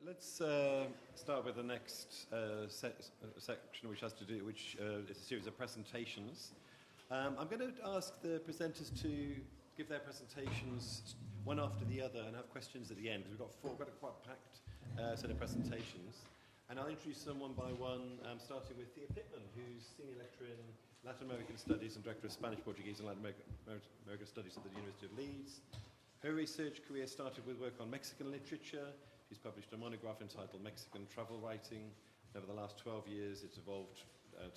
let's start with the next section, which is a series of presentations. I'm going to ask the presenters to give their presentations one after the other and have questions at the end. We've got a quite packed set of presentations. And I'll introduce them one by one, starting with Thea Pitman, who's Senior Lecturer in Latin American Studies and Director of Spanish, Portuguese and Latin American Studies at the University of Leeds. Her research career started with work on Mexican literature. She's published a monograph entitled Mexican Travel Writing. Over the last 12 years, it's evolved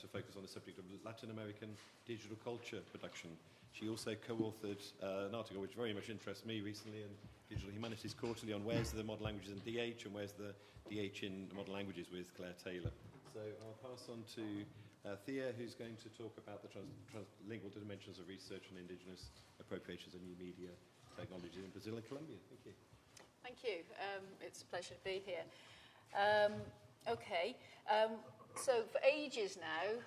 to focus on the subject of Latin American digital culture production. She also co-authored an article which very much interests me recently in Digital Humanities Quarterly on where's the modern languages in DH and where's the DH in modern languages with Clare Taylor. So I'll pass on to Thea, who's going to talk about the translingual dimensions of research on indigenous appropriations and new media technologies in Brazil and Colombia. Thank you. Thank you. It's a pleasure to be here. So for ages now,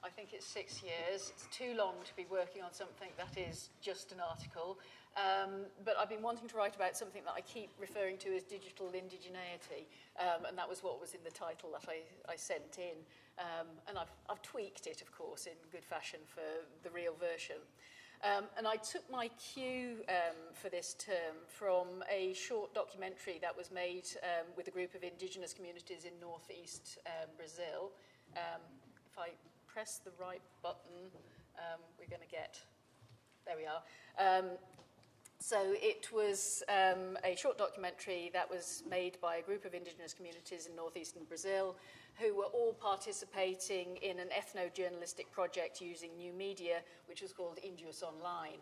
I think it's 6 years, it's too long to be working on something that is just an article, but I've been wanting to write about something that I keep referring to as digital indigeneity, and that was what was in the title that I sent in, and I've tweaked it, of course, in good fashion for the real version. And I took my cue for this term from a short documentary that was made with a group of indigenous communities in northeast Brazil. If I press the right button, we're going to get... There we are. So it was a short documentary that was made by a group of indigenous communities in northeastern Brazil who were all participating in an ethno-journalistic project using new media, which was called Índios Online.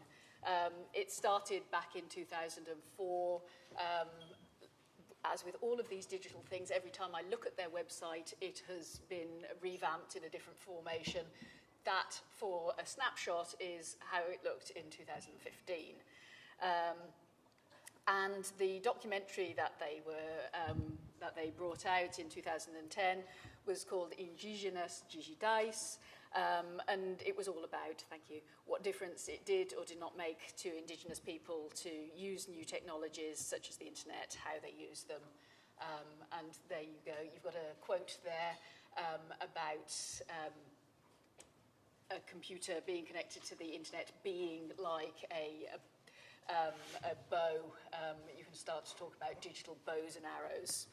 It started back in 2004. As with all of these digital things, every time I look at their website, it has been revamped in a different formation. That, for a snapshot, is how it looked in 2015. And the documentary that they brought out in 2010 was called Indigenas Digitais, and it was all about, thank you, what difference it did or did not make to indigenous people to use new technologies such as the internet, how they use them. And there you go, you've got a quote there about a computer being connected to the internet being like a bow. You can start to talk about digital bows and arrows.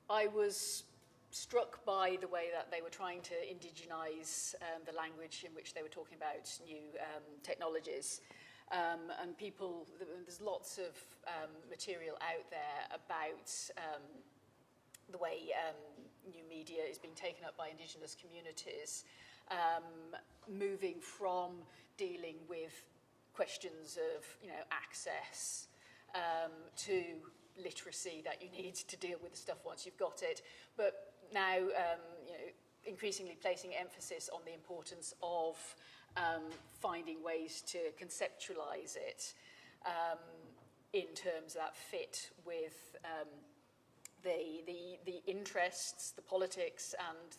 I was struck by the way that they were trying to indigenize the language in which they were talking about new technologies. And people, there's lots of material out there about the way new media is being taken up by indigenous communities, moving from dealing with questions of, access to literacy that you need to deal with the stuff once you've got it, but now, increasingly placing emphasis on the importance of finding ways to conceptualize it in terms that fit with the interests, the politics, and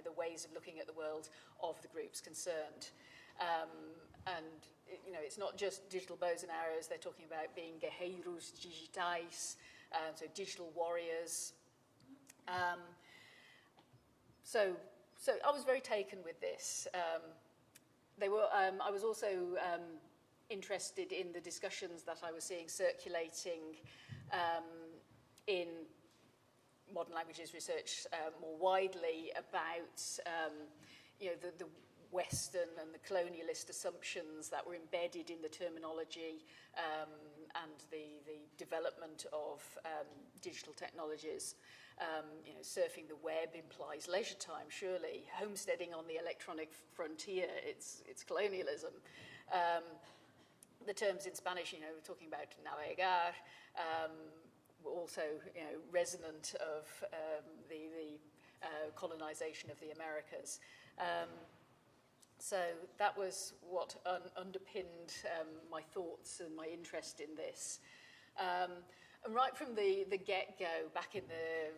the ways of looking at the world of the groups concerned. It's not just digital bows and arrows. They're talking about being guerreiros digitais, so digital warriors. So I was very taken with this. I was also interested in the discussions that I was seeing circulating in modern languages research more widely about the Western and the colonialist assumptions that were embedded in the terminology and the development of digital technologies. Surfing the web implies leisure time, surely. Homesteading on the electronic frontier, it's colonialism. The terms in Spanish, we're talking about navegar, were also, resonant of the colonization of the Americas. So that was what underpinned my thoughts and my interest in this. And right from the get-go, back in the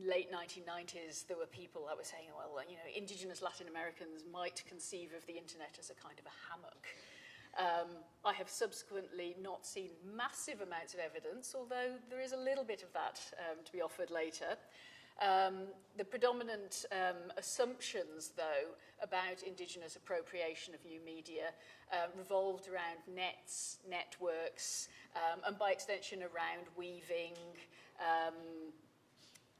late 1990s, there were people that were saying, well, indigenous Latin Americans might conceive of the internet as a kind of a hammock. I have subsequently not seen massive amounts of evidence, although there is a little bit of that to be offered later. The predominant assumptions, though, about Indigenous appropriation of new media revolved around nets, networks, and by extension around weaving,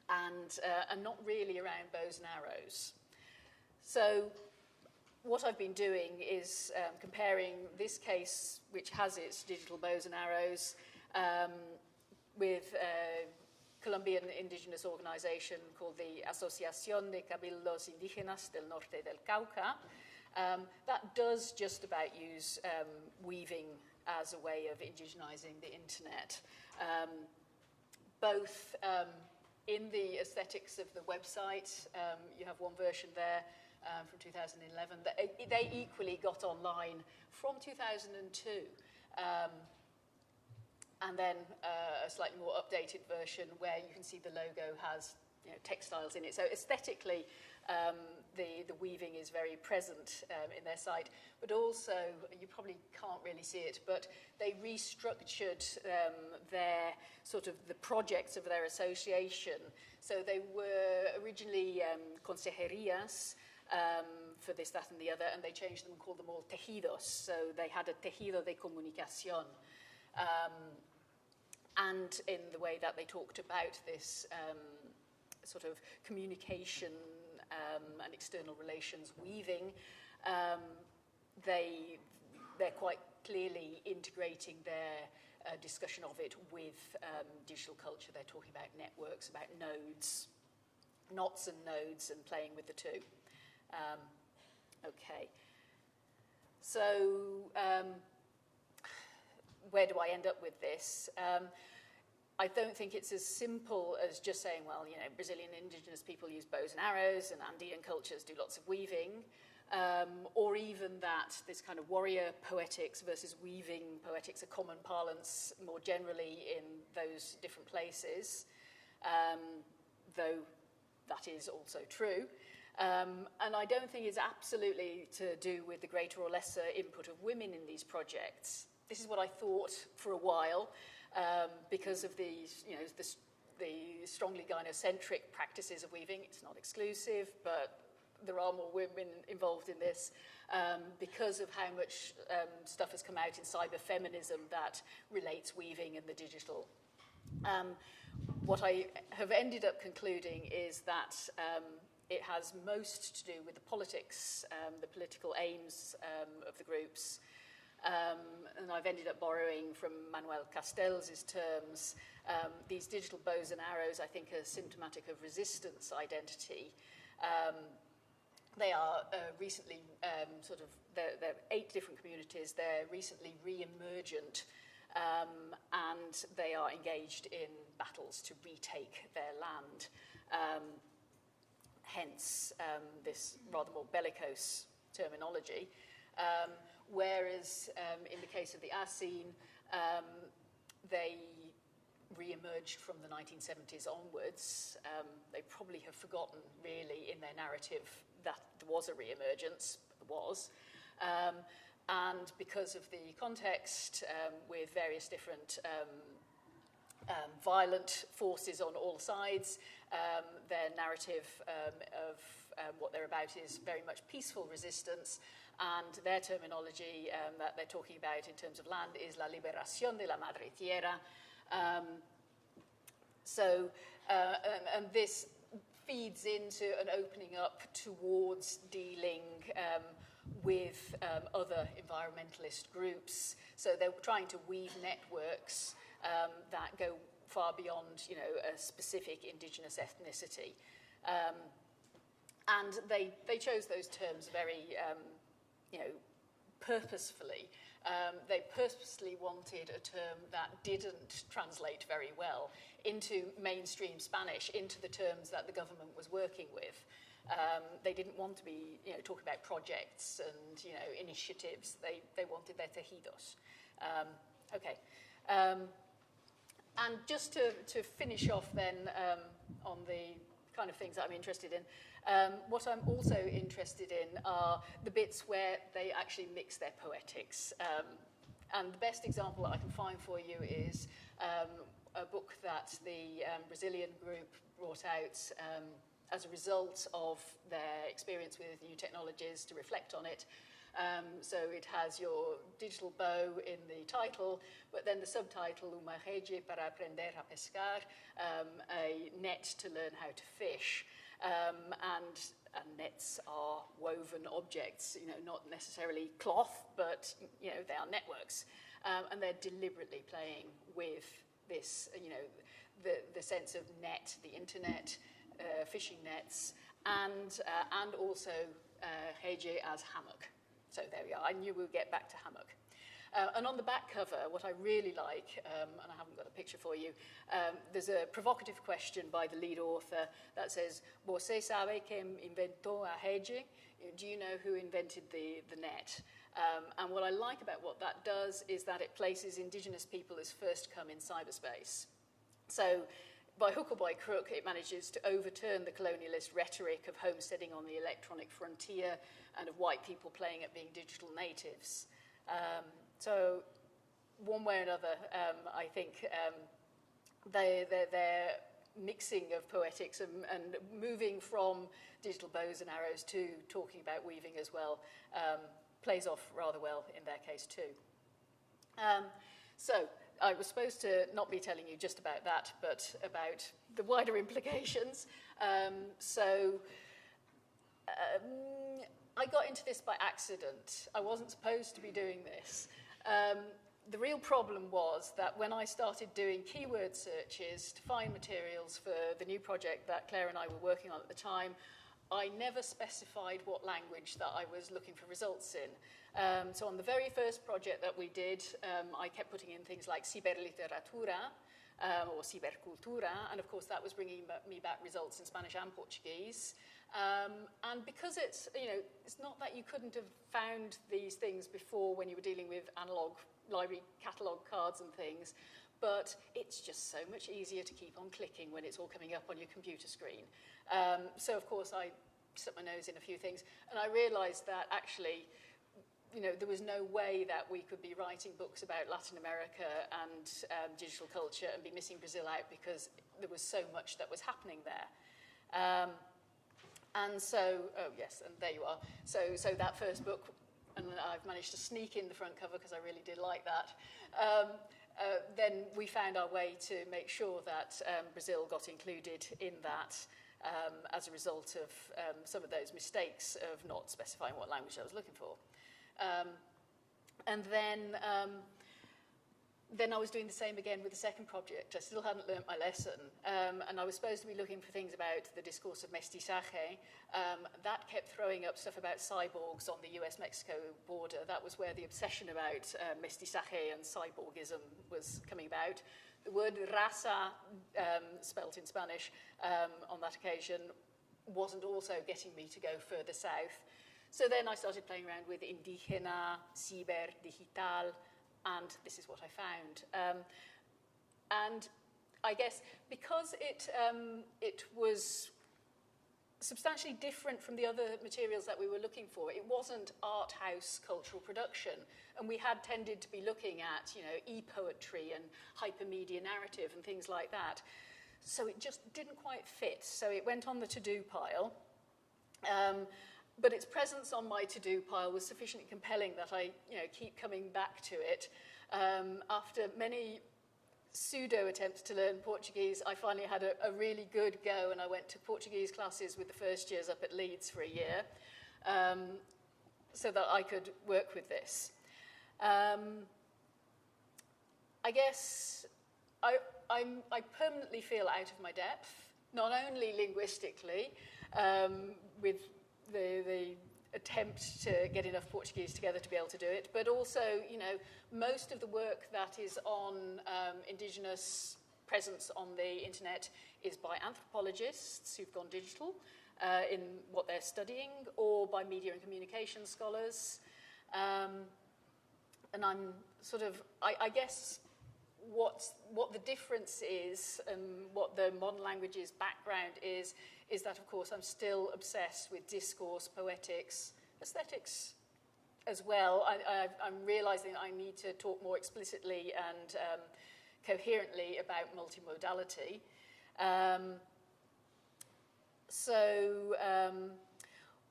and not really around bows and arrows. So what I've been doing is comparing this case, which has its digital bows and arrows, with Colombian indigenous organization called the Asociación de Cabildos Indígenas del Norte del Cauca. That does just about use weaving as a way of indigenizing the internet. Both in the aesthetics of the website, you have one version there from 2011. They equally got online from 2002. And then a slightly more updated version where you can see the logo has textiles in it. So aesthetically, the weaving is very present in their site. But also, you probably can't really see it, but they restructured their sort of the projects of their association. So they were originally consejerías for this, that, and the other, and they changed them and called them all tejidos. So they had a tejido de comunicación. And in the way that they talked about this sort of communication and external relations weaving, they're quite clearly integrating their discussion of it with digital culture. They're talking about networks, about nodes, knots and nodes, and playing with the two. Okay. So where do I end up with this? I don't think it's as simple as just saying, well, Brazilian indigenous people use bows and arrows, and Andean cultures do lots of weaving, or even that this kind of warrior poetics versus weaving poetics, a common parlance more generally in those different places, though that is also true. And I don't think it's absolutely to do with the greater or lesser input of women in these projects. This is what I thought for a while, because of the strongly gynocentric practices of weaving. It's not exclusive, but there are more women involved in this, because of how much stuff has come out in cyberfeminism that relates weaving and the digital. What I have ended up concluding is that it has most to do with the politics, the political aims of the groups. And I've ended up borrowing from Manuel Castells' terms. These digital bows and arrows, I think, are symptomatic of resistance identity. They are recently there are 8 different communities. They're recently re-emergent, and they are engaged in battles to retake their land. Hence, this rather more bellicose terminology. Whereas in the case of the Assin, they re-emerged from the 1970s onwards. They probably have forgotten, really, in their narrative that there was a re-emergence, but there was. And because of the context, with various different violent forces on all sides, their narrative of what they're about is very much peaceful resistance. And their terminology that they're talking about in terms of land is la liberación de la madre tierra. And this feeds into an opening up towards dealing with other environmentalist groups. So they're trying to weave networks that go far beyond, a specific indigenous ethnicity. And they chose those terms very purposefully. They purposely wanted a term that didn't translate very well into mainstream Spanish, into the terms that the government was working with. They didn't want to be, talking about projects and, initiatives. They wanted their tejidos. Okay. And just to finish off then on the kind of things that I'm interested in. What I'm also interested in are the bits where they actually mix their poetics. And the best example that I can find for you is a book that the Brazilian group brought out as a result of their experience with new technologies to reflect on it. So it has your digital bow in the title, but then the subtitle, Uma rede para aprender a pescar, a net to learn how to fish. And nets are woven objects, not necessarily cloth, but, they are networks. And they're deliberately playing with this, the sense of net, the internet, fishing nets, and also rede as hammock. So there we are. I knew we would get back to hammock. And on the back cover, what I really like, and I haven't got a picture for you, there's a provocative question by the lead author that says, "Você sabe quem inventou a rede?" Do you know who invented the net? And what I like about what that does is that it places Indigenous people as first come in cyberspace. So by hook or by crook, it manages to overturn the colonialist rhetoric of homesteading on the electronic frontier and of white people playing at being digital natives. So one way or another, I think their mixing of poetics and moving from digital bows and arrows to talking about weaving as well plays off rather well in their case too. So I was supposed to not be telling you just about that, but about the wider implications. I got into this by accident. I wasn't supposed to be doing this. The real problem was that when I started doing keyword searches to find materials for the new project that Clare and I were working on at the time, I never specified what language that I was looking for results in. So on the very first project that we did, I kept putting in things like ciberliteratura or cibercultura, and of course that was bringing me back results in Spanish and Portuguese. And because it's not that you couldn't have found these things before when you were dealing with analog library catalogue cards and things, but it's just so much easier to keep on clicking when it's all coming up on your computer screen. So of course I stuck my nose in a few things, and I realised that actually there was no way that we could be writing books about Latin America and digital culture and be missing Brazil out, because there was so much that was happening there. And so, oh yes, and there you are. So that first book, and I've managed to sneak in the front cover because I really did like that. Then we found our way to make sure that Brazil got included in that as a result of some of those mistakes of not specifying what language I was looking for. And then I was doing the same again with the second project. I still hadn't learnt my lesson. And I was supposed to be looking for things about the discourse of mestizaje. That kept throwing up stuff about cyborgs on the US-Mexico border. That was where the obsession about mestizaje and cyborgism was coming about. The word raza, spelt in Spanish on that occasion, wasn't also getting me to go further south. So then I started playing around with indígena, ciber, digital, and this is what I found. And I guess because it was substantially different from the other materials that we were looking for, it wasn't art house cultural production, and we had tended to be looking at e-poetry and hypermedia narrative and things like that. So it just didn't quite fit. So it went on the to-do pile. But its presence on my to-do pile was sufficiently compelling that I keep coming back to it. After many pseudo attempts to learn Portuguese, I finally had a really good go, and I went to Portuguese classes with the first years up at Leeds for a year, so that I could work with this. I guess I permanently feel out of my depth, not only linguistically, with the attempt to get enough Portuguese together to be able to do it, but also, most of the work that is on Indigenous presence on the internet is by anthropologists who've gone digital in what they're studying, or by media and communication scholars. And I'm sort of, I guess, what the difference is and what the modern language's background is that, of course, I'm still obsessed with discourse, poetics, aesthetics as well. I'm realising I need to talk more explicitly and coherently about multimodality.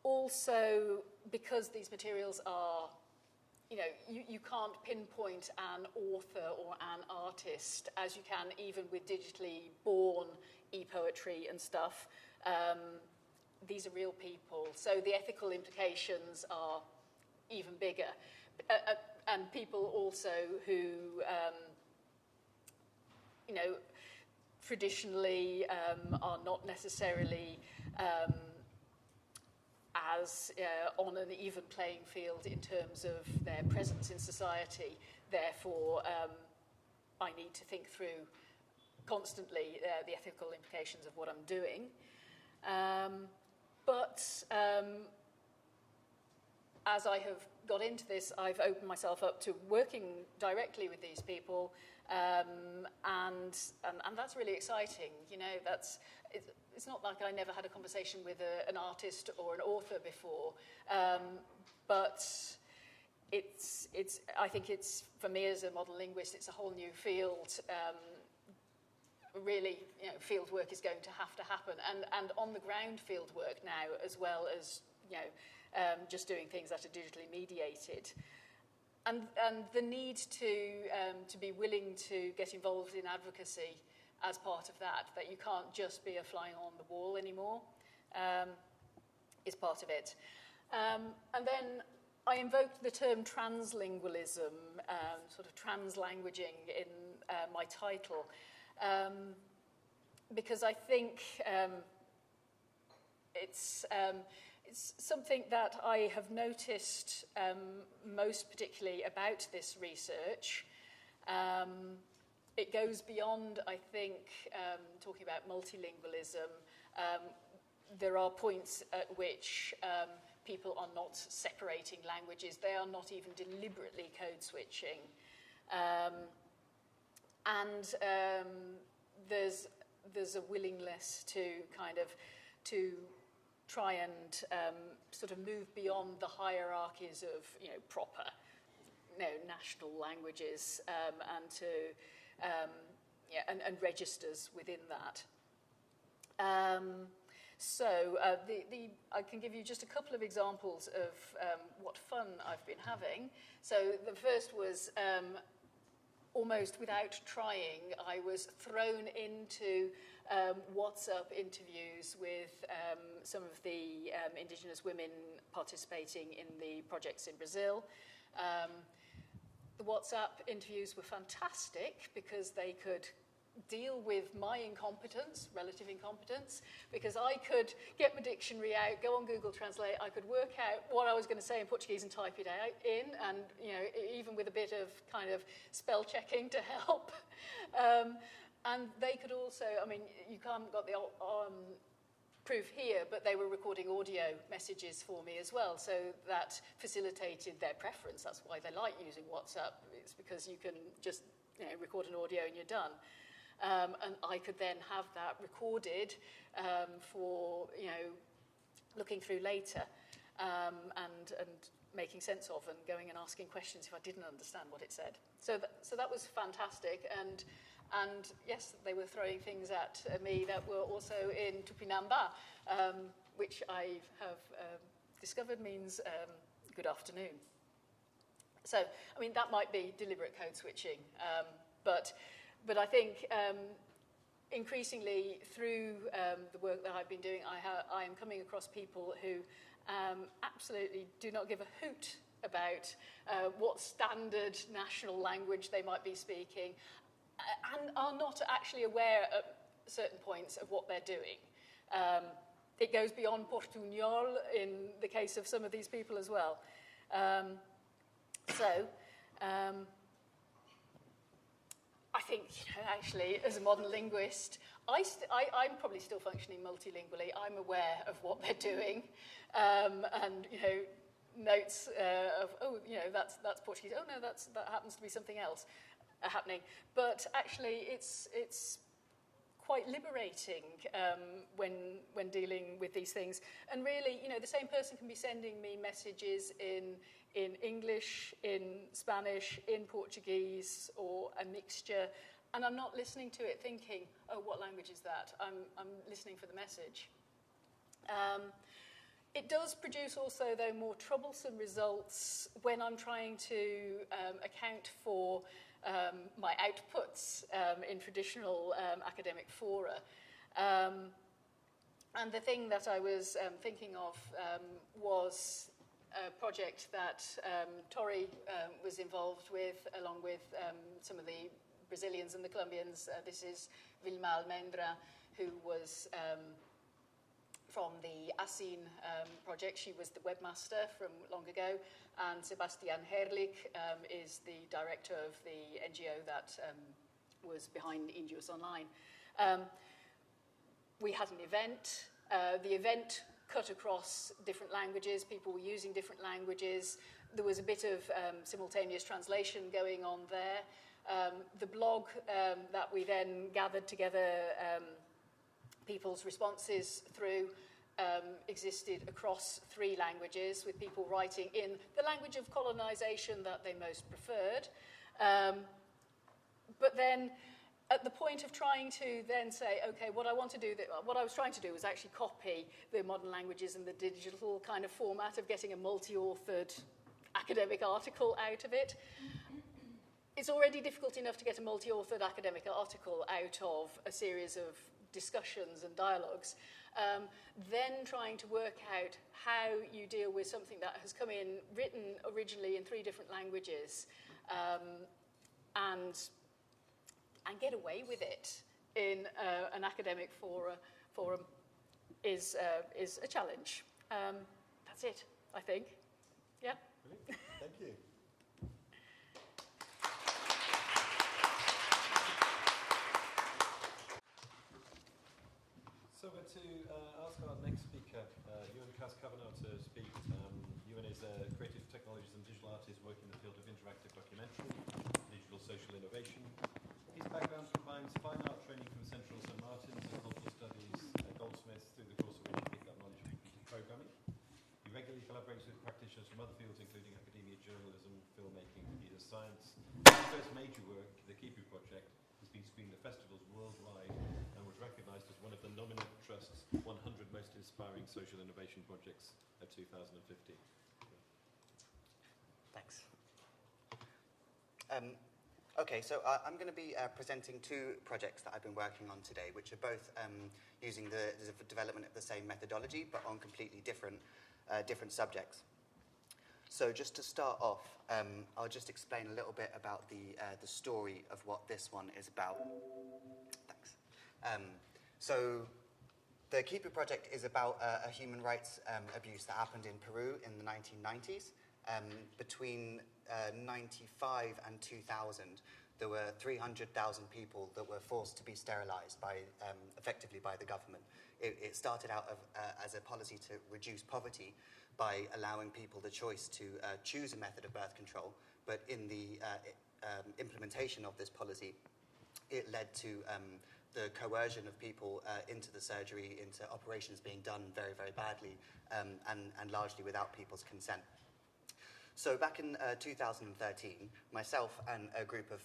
Also, because these materials are, you can't pinpoint an author or an artist as you can even with digitally born e-poetry and stuff. These are real people. So the ethical implications are even bigger. And people also who, traditionally are not necessarily as on an even playing field in terms of their presence in society. Therefore, I need to think through constantly the ethical implications of what I'm doing. But as I have got into this, I've opened myself up to working directly with these people, and that's really exciting. It's not like I never had a conversation with an artist or an author before, but I think it's, for me as a modern linguist, it's a whole new field. Really, field work is going to happen, and on the ground field work now, as well as just doing things that are digitally mediated, and the need to be willing to get involved in advocacy as part of that you can't just be a fly on the wall anymore, is part of it. And then I invoked the term translingualism, sort of translanguaging in my title, because I think it's something that I have noticed most particularly about this research. It goes beyond, I think, talking about multilingualism. There are points at which people are not separating languages. They are not even deliberately code switching. And there's a willingness to to try and sort of move beyond the hierarchies of proper national languages and to and registers within that. I can give you just a couple of examples of what fun I've been having. So the first was almost without trying, I was thrown into WhatsApp interviews with some of the Indigenous women participating in the projects in Brazil. The WhatsApp interviews were fantastic because they could deal with my incompetence, relative incompetence, because I could get my dictionary out, go on Google Translate, I could work out what I was going to say in Portuguese and type it out in, and even with a bit of kind of spell checking to help. And they could also, you haven't got the proof here, but they were recording audio messages for me as well, so that facilitated their preference. That's why they like using WhatsApp. It's because you can just record an audio and you're done. And I could then have that recorded for looking through later and making sense of and going and asking questions if I didn't understand what it said. So that was fantastic. And yes, they were throwing things at me that were also in Tupinamba, which I have discovered means good afternoon. So, that might be deliberate code switching, but I think increasingly through the work that I've been doing, I am coming across people who absolutely do not give a hoot about what standard national language they might be speaking, and are not actually aware at certain points of what they're doing. It goes beyond Portuñol in the case of some of these people as well. I think, actually, as a modern linguist, I'm probably still functioning multilingually. I'm aware of what they're doing, and notes of that's Portuguese. Oh no, that happens to be something else. happening. But actually, it's quite liberating when dealing with these things. And really, the same person can be sending me messages in English, in Spanish, in Portuguese, or a mixture, and I'm not listening to it thinking, oh, what language is that? I'm listening for the message. It does produce also, though, more troublesome results when I'm trying to account for my outputs in traditional academic fora. And the thing that I was thinking of was a project that Tori was involved with, along with some of the Brazilians and the Colombians. This is Vilma Almendra, who was from the ASIN project. She was the webmaster from long ago, and Sebastian Herrlich is the director of the NGO that was behind Indios Online. We had an event. The event cut across different languages. People were using different languages. There was a bit of simultaneous translation going on there. The blog that we then gathered together people's responses through existed across 3 languages, with people writing in the language of colonization that they most preferred. But then at the point of trying to then say, okay, what I was trying to do was actually copy the modern languages and the digital kind of format of getting a multi-authored academic article out of it. It's already difficult enough to get a multi-authored academic article out of a series of discussions and dialogues. Then trying to work out how you deal with something that has come in, written originally in 3 different languages, and get away with it in an academic forum is a challenge. That's it, I think. Yeah. Brilliant. Thank you. So we're to ask our next speaker, Ewan Cass-Kavanagh, to speak. Ewan is a creative technologies and digital artist working in the field of interactive documentary, digital social innovation. His background combines fine art training from Central St Martin's and cultural studies at Goldsmiths, through the course of which he picked up knowledge of computer programming. He regularly collaborates with practitioners from other fields, including academia, journalism, filmmaking, computer science. His first major work, the Kipu Project, has been screened at festivals worldwide and was recognised as one of the Nominate Trust's 100 most inspiring social innovation projects of 2015. Thanks. Okay, so I'm going to be presenting 2 projects that I've been working on today, which are both using the development of the same methodology, but on completely different subjects. So just to start off, I'll just explain a little bit about the story of what this one is about. Thanks. So the Kipu Project is about a human rights abuse that happened in Peru in the 1990s. Between 95 and 2000, there were 300,000 people that were forced to be sterilized effectively by the government. It started out as a policy to reduce poverty by allowing people the choice to choose a method of birth control, but in the implementation of this policy, it led to the coercion of people into the surgery, into operations being done very, very badly, and largely without people's consent. So back in 2013, myself and a group of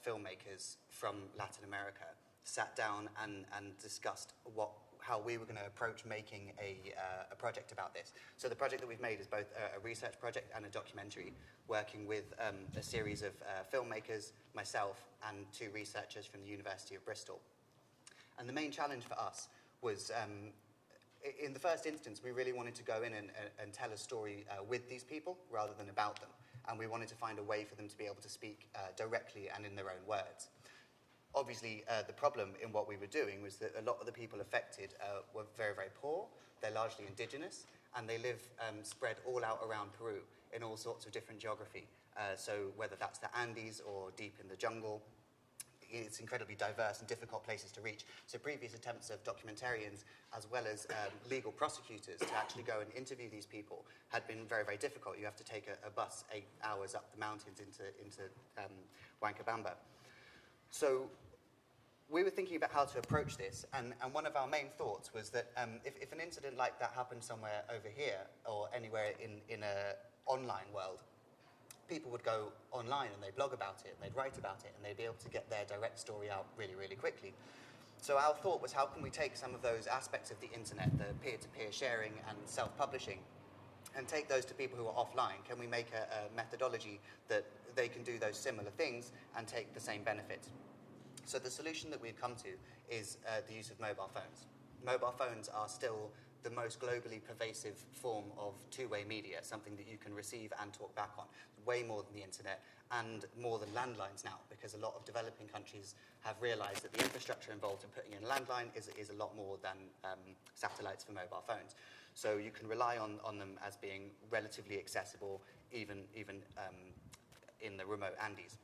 filmmakers from Latin America sat down and discussed how we were going to approach making a project about this. So the project that we've made is both a research project and a documentary, working with a series of filmmakers, myself, and 2 researchers from the University of Bristol. And the main challenge for us was, in the first instance, we really wanted to go in and tell a story with these people rather than about them. And we wanted to find a way for them to be able to speak directly and in their own words. Obviously, the problem in what we were doing was that a lot of the people affected were very, very poor. They're largely indigenous, and they live spread all out around Peru in all sorts of different geography. So whether that's the Andes or deep in the jungle, it's incredibly diverse and difficult places to reach. So previous attempts of documentarians, as well as legal prosecutors, to actually go and interview these people had been very, very difficult. You have to take a bus 8 hours up the mountains into Huancabamba. So we were thinking about how to approach this, and one of our main thoughts was that if an incident like that happened somewhere over here or anywhere in an online world, people would go online and they'd blog about it, and they'd write about it, and they'd be able to get their direct story out really, really quickly. So our thought was, how can we take some of those aspects of the internet, the peer-to-peer sharing and self-publishing, and take those to people who are offline? Can we make a methodology that they can do those similar things and take the same benefits? So the solution that we've come to is the use of mobile phones. Mobile phones are still the most globally pervasive form of two-way media, something that you can receive and talk back on, way more than the internet and more than landlines now, because a lot of developing countries have realized that the infrastructure involved in putting in a landline is a lot more than satellites for mobile phones. So you can rely on them as being relatively accessible, even in the remote Andes.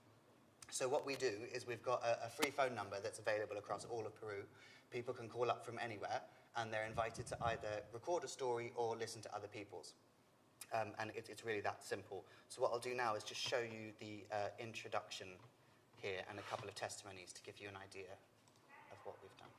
So what we do is we've got a free phone number that's available across all of Peru. People can call up from anywhere, and they're invited to either record a story or listen to other people's. And it's really that simple. So what I'll do now is just show you the introduction here and a couple of testimonies to give you an idea of what we've done.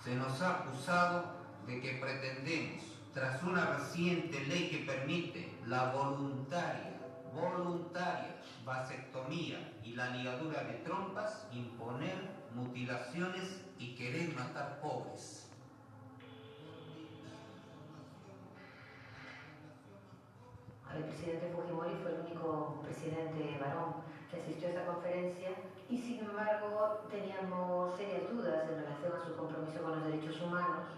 Se nos ha acusado de que pretendemos, tras una reciente ley que permite la voluntaria vasectomía y la ligadura de trompas, imponer mutilaciones y querer matar pobres. El presidente Fujimori fue el único presidente varón que asistió a esta conferencia y, sin embargo, teníamos serias dudas en relación a su compromiso con los derechos humanos.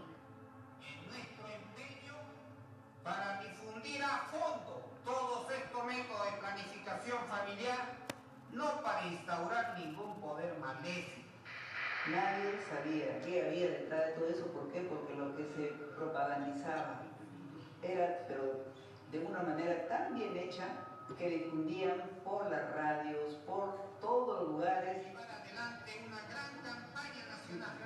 En nuestro empeño para difundir a fondo todos estos métodos de planificación familiar, no para instaurar ningún poder maléfico. Nadie sabía qué había detrás de todo eso. ¿Por qué? Porque lo que se propagandizaba era, pero de una manera tan bien hecha, que difundían por las radios, por todos los lugares. Llevar adelante una gran campaña nacional.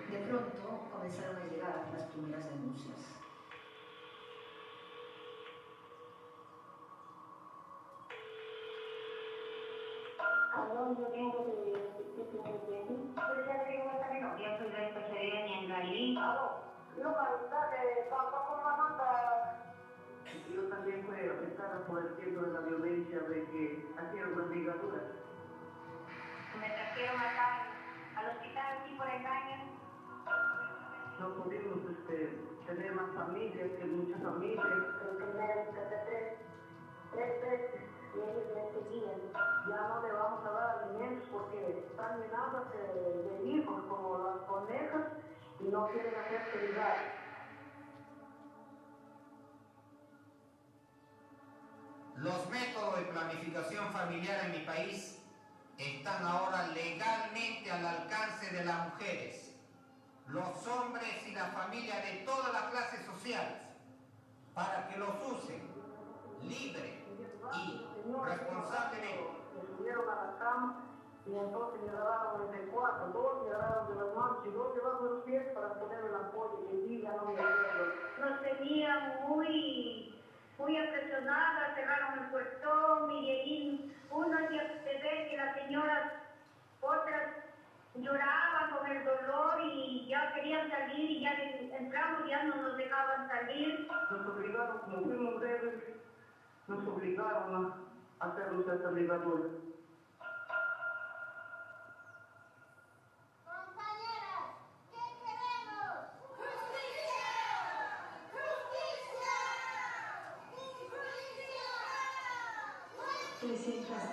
De pronto comenzaron a llegar las primeras denuncias. Yo tengo yo soy de especialidad en Galí. Yo también fui afectada por el tiempo de la violencia de que hacían las ligaduras. Me trajeron acá al hospital aquí por engaño. No pudimos tener más familias, que muchas familias. Primero, tres veces, y ellos me seguían. Ya no le vamos a dar alimentos porque están llenándose de hijos como las conejas y no quieren hacerse ligar. Los métodos de planificación familiar en mi país están ahora legalmente al alcance de las mujeres, los hombres y las familias de todas las clases sociales, para que los usen libre y responsablemente. Me subieron a la cama y entonces me agarraron de cuatro, dos me agarraron de las manos y dos debajo de los pies para ponerme la polla y el día no me acuerdo. Nos tenían muy apresionadas, cerraron el portón y ahí uno hacía ver que las señoras, otras lloraban con el dolor y ya querían salir y ya entramos, ya no nos dejaban salir. Nos obligaron, como fuimos breves, nos obligaron a hacernos esta ligadura.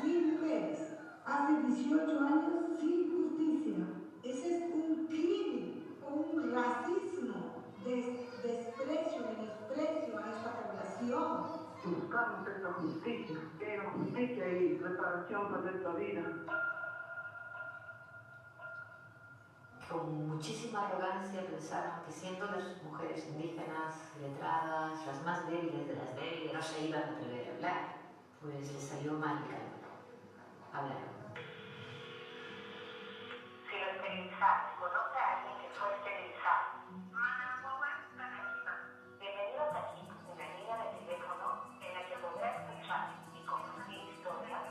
Mujeres hace 18 años sin justicia. Ese es un crimen, un racismo, desprecio, menosprecio a esta población. Buscamos esa justicia, que era justicia y reparación para nuestra vida. con muchísima arrogancia pensaban que siendo las mujeres indígenas, letradas, las más débiles de las débiles, no se iban a atrever a hablar. Pues les salió mal el calor. Hablaron. Si lo esterilizar, conoce a alguien que fue esterilizado. Bienvenidos aquí, en la línea de teléfono en la que podrá escuchar y compartir historias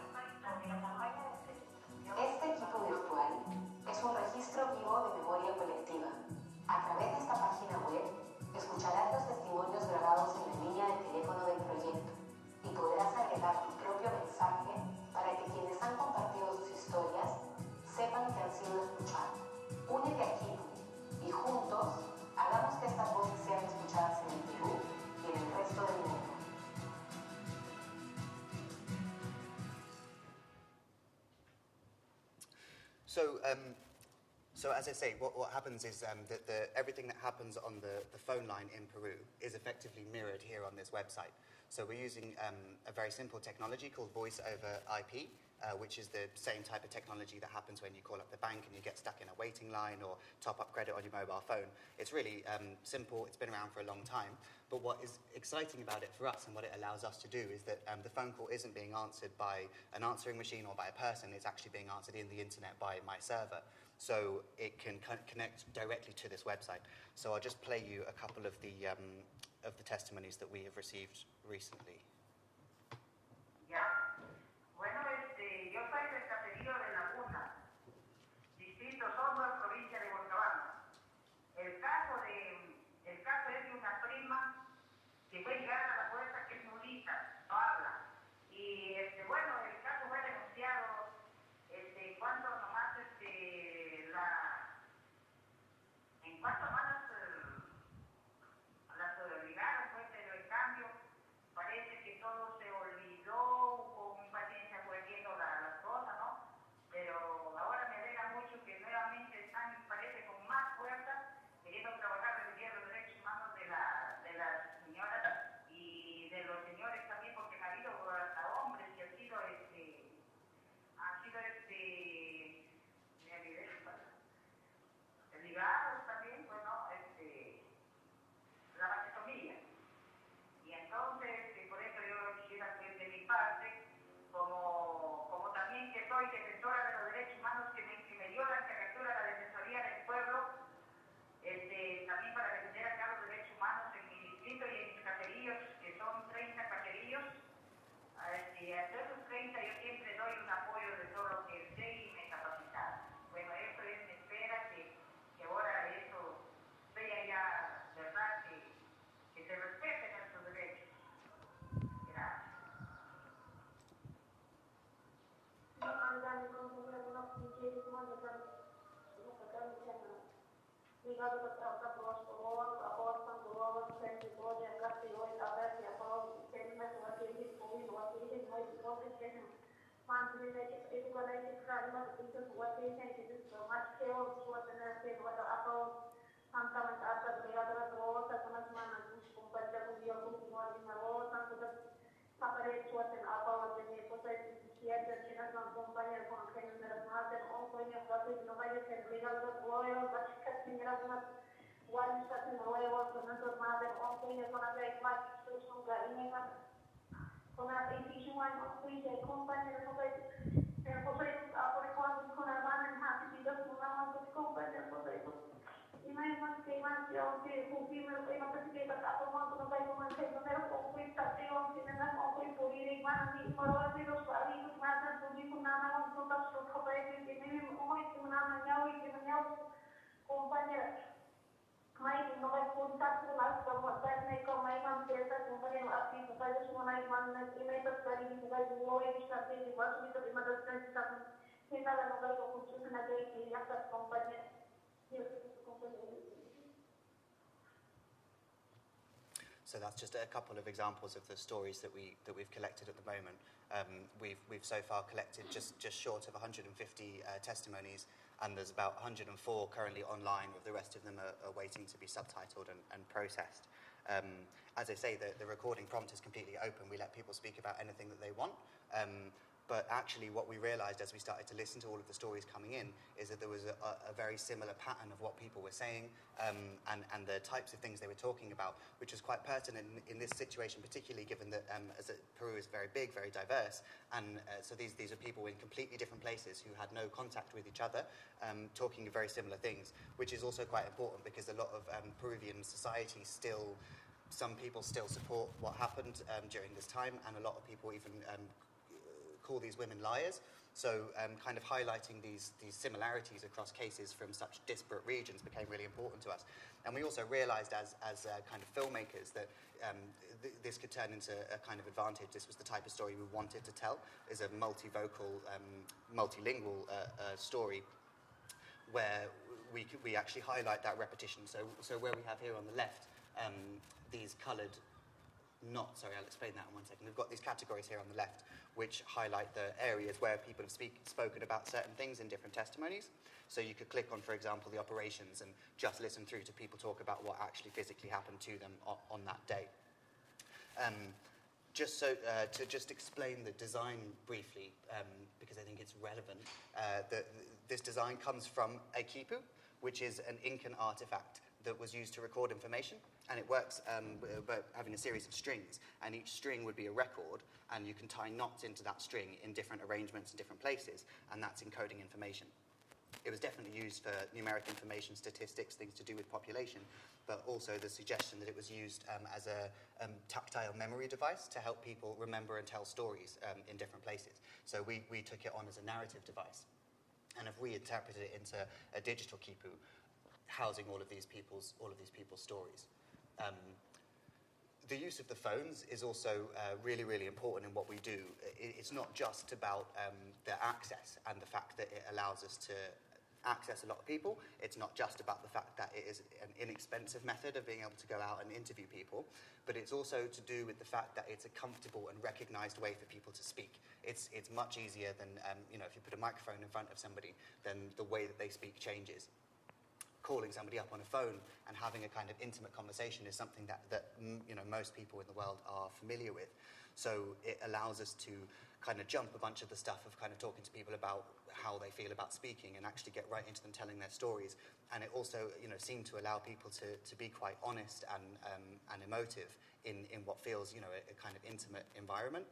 sobre la campaña de esterilización. Este equipo virtual es un registro vivo de memoria colectiva. A través de esta página web escucharás los testimonios grabados en la línea de teléfono del proyecto y podrás agregar tu propio mensaje para que quienes han compartido sus historias sepan que han sido escuchados. Únete al equipo y juntos hagamos que estas voces sean escuchadas en el Perú y en el resto del mundo. So as I say, what happens is that everything that happens on the phone line in Peru is effectively mirrored here on this website. So we're using a very simple technology called voice over IP, which is the same type of technology that happens when you call up the bank and you get stuck in a waiting line or top up credit on your mobile phone. It's really simple. It's been around for a long time. But what is exciting about it for us and what it allows us to do is that the phone call isn't being answered by an answering machine or by a person. It's actually being answered in the internet by my server. So it can connect directly to this website. So I'll just play you a couple of the testimonies that we have received recently. Ya. Bueno, yo soy del caserío de Laguna, distrito Sordo, provincia de Huancabamba. El caso es de una prima que fue llegada a la puerta, que es nudista, no habla. Y bueno, el caso fue denunciado cuando nomás en cuanto más las obligaron, pues, pero en cambio parece que todo se olvidó, con paciencia fue viendo las cosas, ¿no? Pero ahora me alegra mucho que nuevamente están, parece, con más fuerza, queriendo trabajar defendiendo los derechos humanos de las señoras y de los señores también, porque ha habido hasta hombres que han sido ligados también, bueno, la vasectomía. Y entonces, por eso yo quisiera que de mi parte, como también que soy defensora de los derechos humanos, que me dio la caricatura de la Defensoría del Pueblo, también para defender acá los derechos humanos en mi distrito y en mis caseríos, que son 30 caseríos. Y a esos 30 yo siempre doy un apoyo de todo lo que sé y me capacita. Bueno, eso es mi espera, que ahora eso vea ya, ¿verdad?, que se respeten nuestros derechos. Gracias. So that's just a couple of examples of the stories that we've collected at the moment. We've so far collected just short of 150 testimonies, and there's about 104 currently online, with the rest of them are waiting to be subtitled and processed. As I say, the recording prompt is completely open. We let people speak about anything that they want. But actually what we realized as we started to listen to all of the stories coming in is that there was a very similar pattern of what people were saying and the types of things they were talking about, which was quite pertinent in this situation, particularly given that Peru is very big, very diverse, and so these are people in completely different places who had no contact with each other, talking very similar things, which is also quite important because a lot of Peruvian society still, some people still support what happened during this time, and a lot of people even call these women liars. So kind of highlighting these similarities across cases from such disparate regions became really important to us. And we also realized as kind of filmmakers that this could turn into a kind of advantage. This was the type of story we wanted to tell, is a multivocal, multilingual story where we actually highlight that repetition. So where we have here on the left, these coloured knots, sorry, I'll explain that in 1 second. We've got these categories here on the left, which highlight the areas where people have spoken about certain things in different testimonies. So you could click on, for example, the operations and just listen through to people talk about what actually physically happened to them on that day. To just explain the design briefly, because I think it's relevant, this design comes from a quipu, which is an Incan artifact that was used to record information, and it works by having a series of strings, and each string would be a record, and you can tie knots into that string in different arrangements in different places, and that's encoding information. It was definitely used for numeric information, statistics, things to do with population, but also the suggestion that it was used as a tactile memory device to help people remember and tell stories in different places. So we took it on as a narrative device, and have reinterpreted it into a digital quipu, housing all of these people's stories. The use of the phones is also really, really important in what we do. It's not just about the access and the fact that it allows us to access a lot of people. It's not just about the fact that it is an inexpensive method of being able to go out and interview people, but it's also to do with the fact that it's a comfortable and recognized way for people to speak. It's much easier than, if you put a microphone in front of somebody, then the way that they speak changes. Calling somebody up on a phone and having a kind of intimate conversation is something that most people in the world are familiar with. So it allows us to kind of jump a bunch of the stuff of kind of talking to people about how they feel about speaking and actually get right into them telling their stories. And it also, seemed to allow people to be quite honest and emotive in what feels, a kind of intimate environment.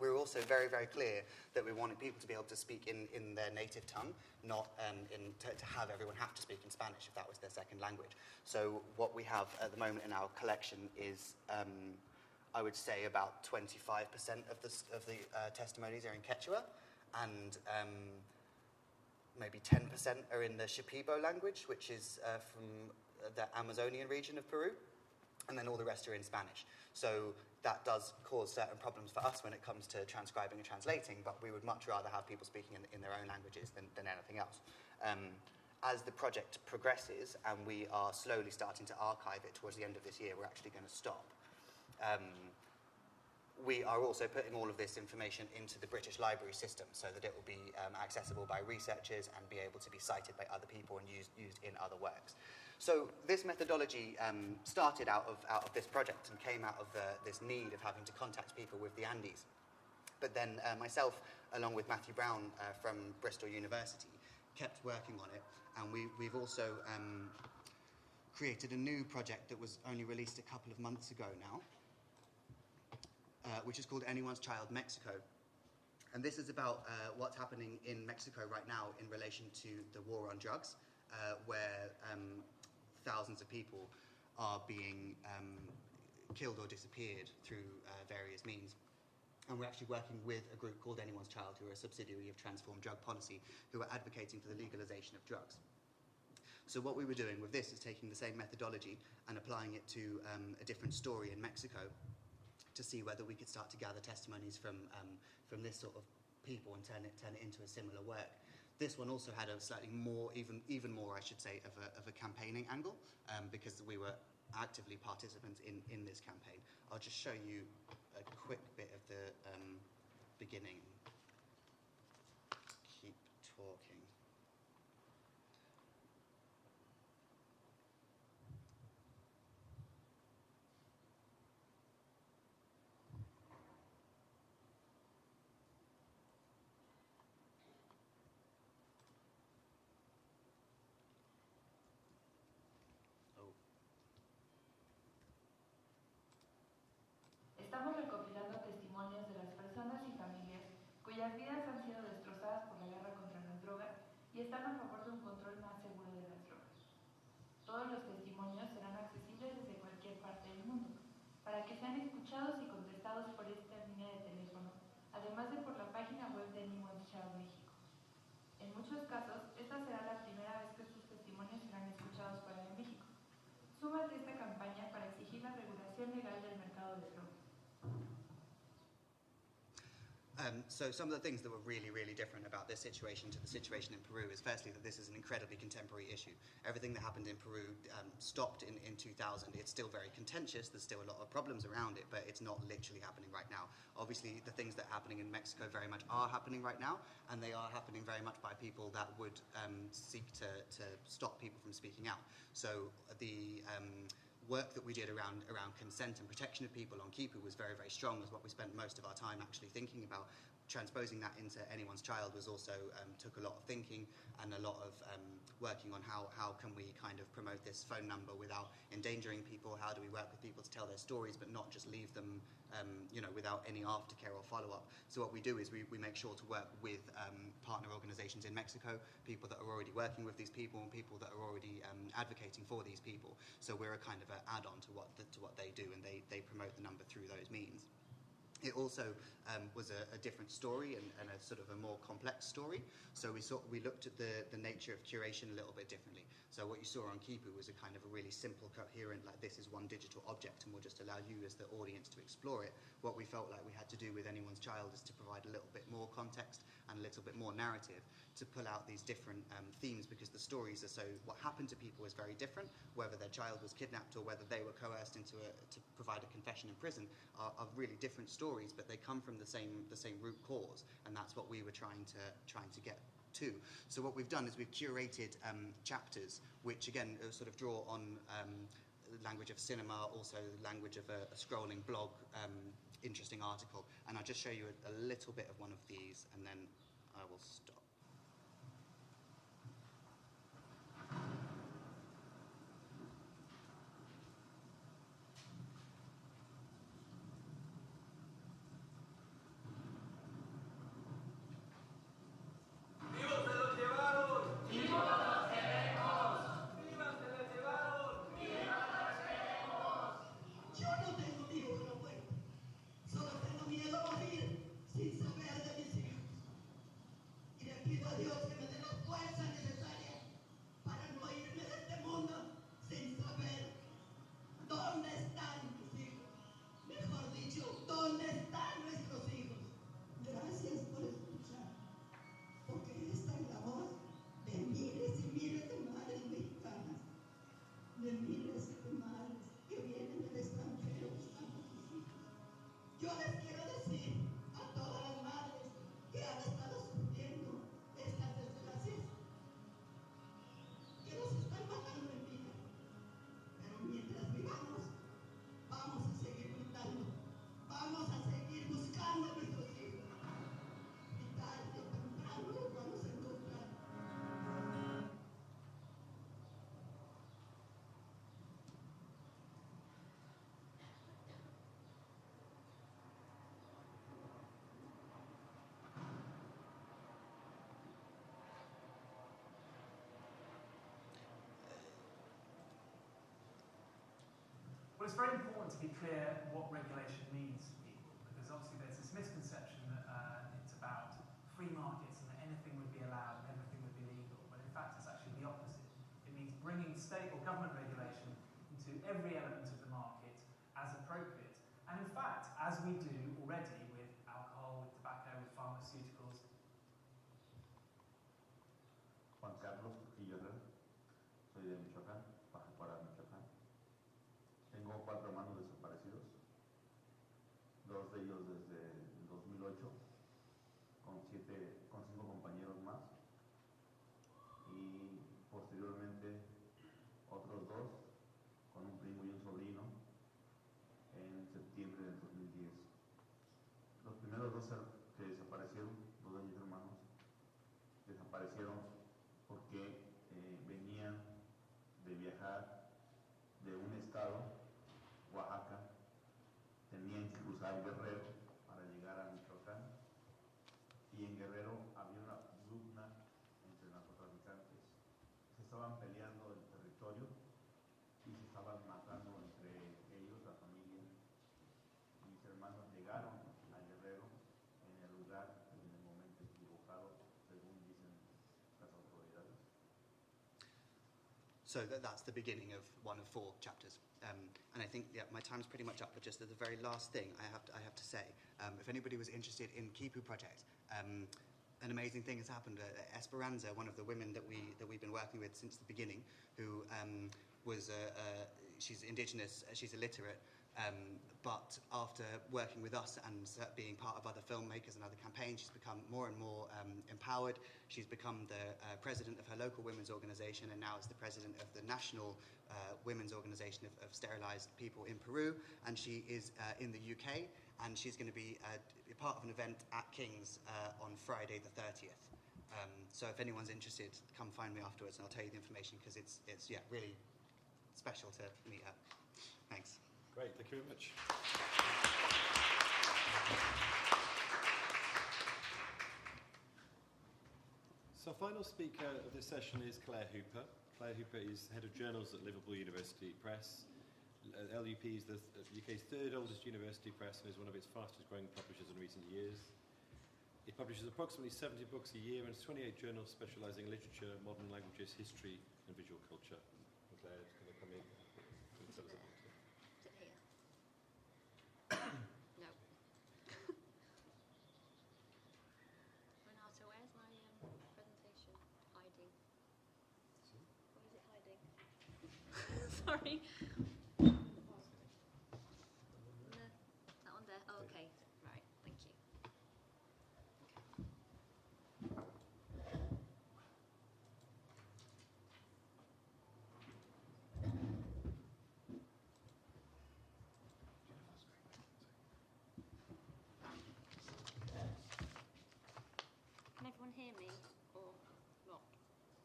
We were also very, very clear that we wanted people to be able to speak in their native tongue, not to have everyone have to speak in Spanish if that was their second language. So what we have at the moment in our collection is, I would say, about 25% of the testimonies are in Quechua, and maybe 10% are in the Shipibo language, which is from the Amazonian region of Peru, and then all the rest are in Spanish. So that does cause certain problems for us when it comes to transcribing and translating, but we would much rather have people speaking in their own languages than anything else. As the project progresses, and we are slowly starting to archive it towards the end of this year, we're actually going to stop. We are also putting all of this information into the British Library system so that it will be accessible by researchers and be able to be cited by other people and used in other works. So this methodology started out of this project and came out of this need of having to contact people with the Andes. But then myself, along with Matthew Brown from Bristol University, kept working on it, and we've also created a new project that was only released a couple of months ago now, which is called Anyone's Child Mexico. And this is about what's happening in Mexico right now in relation to the war on drugs, where thousands of people are being killed or disappeared through various means. And we're actually working with a group called Anyone's Child, who are a subsidiary of Transform Drug Policy, who are advocating for the legalization of drugs. So what we were doing with this is taking the same methodology and applying it to a different story in Mexico to see whether we could start to gather testimonies from this sort of people and turn it into a similar work. This one also had a slightly more, even more, I should say, of a campaigning angle, because we were actively participants in this campaign. I'll just show you a quick bit of the beginning. Keep talking. Todos los testimonios serán accesibles desde cualquier parte del mundo, para que sean escuchados y contestados por esta línea de teléfono, además de por la página web de Anyone Child México. En muchos casos, esta será la primera vez que sus testimonios serán escuchados fuera de México. Súmate a esta campaña para exigir la regulación legal del mercado de drogas. So some of the things that were really, really different about this situation to the situation in Peru is firstly that this is an incredibly contemporary issue. Everything that happened in Peru stopped in 2000. It's still very contentious. There's still a lot of problems around it, but it's not literally happening right now. Obviously, the things that are happening in Mexico very much are happening right now, and they are happening very much by people that would seek to stop people from speaking out. So the work that we did around consent and protection of people on Kipu was very, very strong. Was what we spent most of our time actually thinking about. Transposing that into Anyone's Child was also took a lot of thinking and a lot of working on how can we kind of promote this phone number without endangering people. How do we work with people to tell their stories but not just leave them without any aftercare or follow-up. So what we do is we make sure to work with partner organizations in Mexico, people that are already working with these people and people that are already advocating for these people. So we're a kind of an add-on to what they do, and they promote the number through those means. It also was a different story and a sort of a more complex story. So we looked at the nature of curation a little bit differently. So what you saw on Kipu was a kind of a really simple, coherent, like this is one digital object and we'll just allow you as the audience to explore it. What we felt like we had to do with Anyone's Child is to provide a little bit more context and a little bit more narrative to pull out these different themes, because the stories are so, what happened to people is very different, whether their child was kidnapped or whether they were coerced to provide a confession in prison are really different stories, but they come from the same root cause, and that's what we were trying to get to. So what we've done is we've curated chapters which again sort of draw on language of cinema, also language of a scrolling blog, interesting article, and I'll just show you a little bit of one of these and then I will stop. Well, it's very important to be clear what regulation means to people, because obviously there's this misconception that it's about free markets and that anything would be allowed and everything would be legal, but in fact it's actually the opposite. It means bringing state or government regulation into every element of the market as appropriate. And in fact, as we do already with alcohol, with tobacco, with pharmaceuticals. Juan Carlos Trujillo, soy de Michoacán, Baja California, Michoacán. Tengo 4 hermanos desaparecidos, 2 de ellos desde el 2008, con 5 compañeros más, y posteriormente otros 2, con un primo y un sobrino, en septiembre del 2010. Los primeros 2 que desaparecieron, 2 de mis hermanos, desaparecieron porque venían de viajar de un estado, Oaxaca, tenían que cruzar Guerrero para llegar a Michoacán, y en Guerrero había una pugna entre narcotraficantes. Se estaban peleando el territorio So that's the beginning of one of 4 chapters. And I think my time's pretty much up, but just at the very last thing I have to say, if anybody was interested in Kipu Project, an amazing thing has happened. Esperanza, one of the women that we've been working with since the beginning, who she's indigenous, she's illiterate, but after working with us and being part of other filmmakers and other campaigns, she's become more and more empowered. She's become the president of her local women's organisation, and now is the president of the national women's organisation of sterilised people in Peru. And she is in the UK, and she's going to be part of an event at King's on Friday the 30th. So if anyone's interested, come find me afterwards, and I'll tell you the information, because it's really special to meet her. Thanks. Great, thank you very much. So our final speaker of this session is Clare Hooper. Clare Hooper is Head of Journals at Liverpool University Press. LUP is the UK's 3rd oldest university press and is one of its fastest growing publishers in recent years. It publishes approximately 70 books a year and has 28 journals specialising in literature, modern languages, history and visual culture. And Claire's going to come in and tell us about it. No. Renato, where's my presentation? Hiding. Where is it hiding? Sorry. No, that one there. Oh, okay. Right. Thank you. Can everyone hear me or not?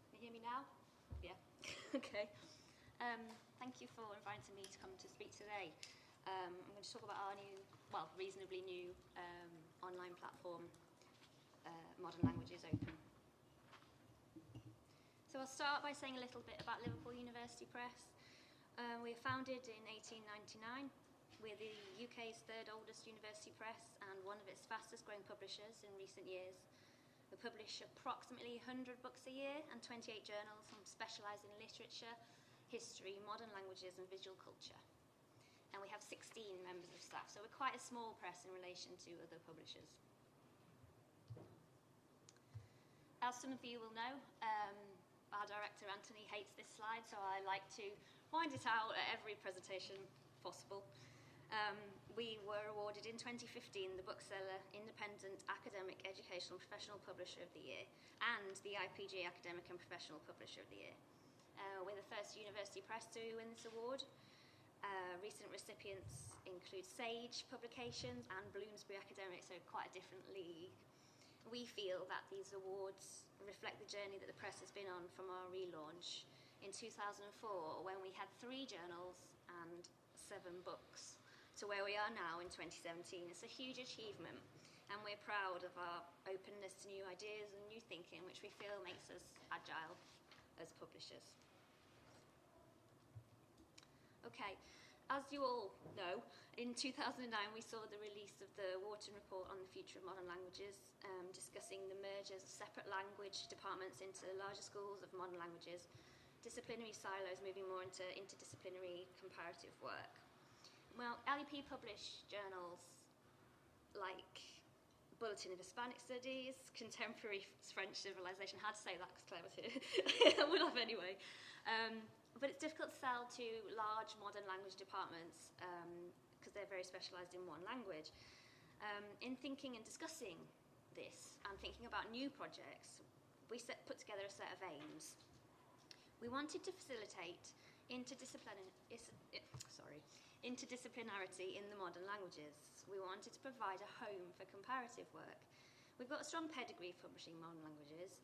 Can you hear me now? Yeah. Okay. Thank you for inviting me to come to speak today. I'm going to talk about our new, reasonably new online platform, Modern Languages Open. So I'll start by saying a little bit about Liverpool University Press. We were founded in 1899. We're the UK's 3rd oldest university press and one of its fastest growing publishers in recent years. We publish approximately 100 books a year and 28 journals and specialise in literature, history, modern languages and visual culture. And we have 16 members of staff, so we're quite a small press in relation to other publishers. As some of you will know, our director Anthony hates this slide, so I like to wind it out at every presentation possible. We were awarded in 2015 the Bookseller Independent Academic Educational Professional Publisher of the Year and the IPG Academic and Professional Publisher of the Year. We're the first university press to win this award. Recent recipients include Sage Publications and Bloomsbury Academic, so quite a different league. We feel that these awards reflect the journey that the press has been on from our relaunch in 2004, when we had 3 journals and 7 books, to where we are now in 2017. It's a huge achievement, and we're proud of our openness to new ideas and new thinking, which we feel makes us agile as publishers. Okay, as you all know, in 2009 we saw the release of the Wharton Report on the Future of Modern Languages, discussing the mergers of separate language departments into larger schools of modern languages, disciplinary silos moving more into interdisciplinary comparative work. Well, LUP published journals like Bulletin of Hispanic Studies, Contemporary French Civilization. Hard to say that because Claire was here. I would have anyway. But it's difficult to sell to large modern language departments because they're very specialised in one language. In thinking and discussing this and thinking about new projects, we put together a set of aims. We wanted to facilitate interdisciplinarity in the modern languages. We wanted to provide a home for comparative work. We've got a strong pedigree of publishing modern languages.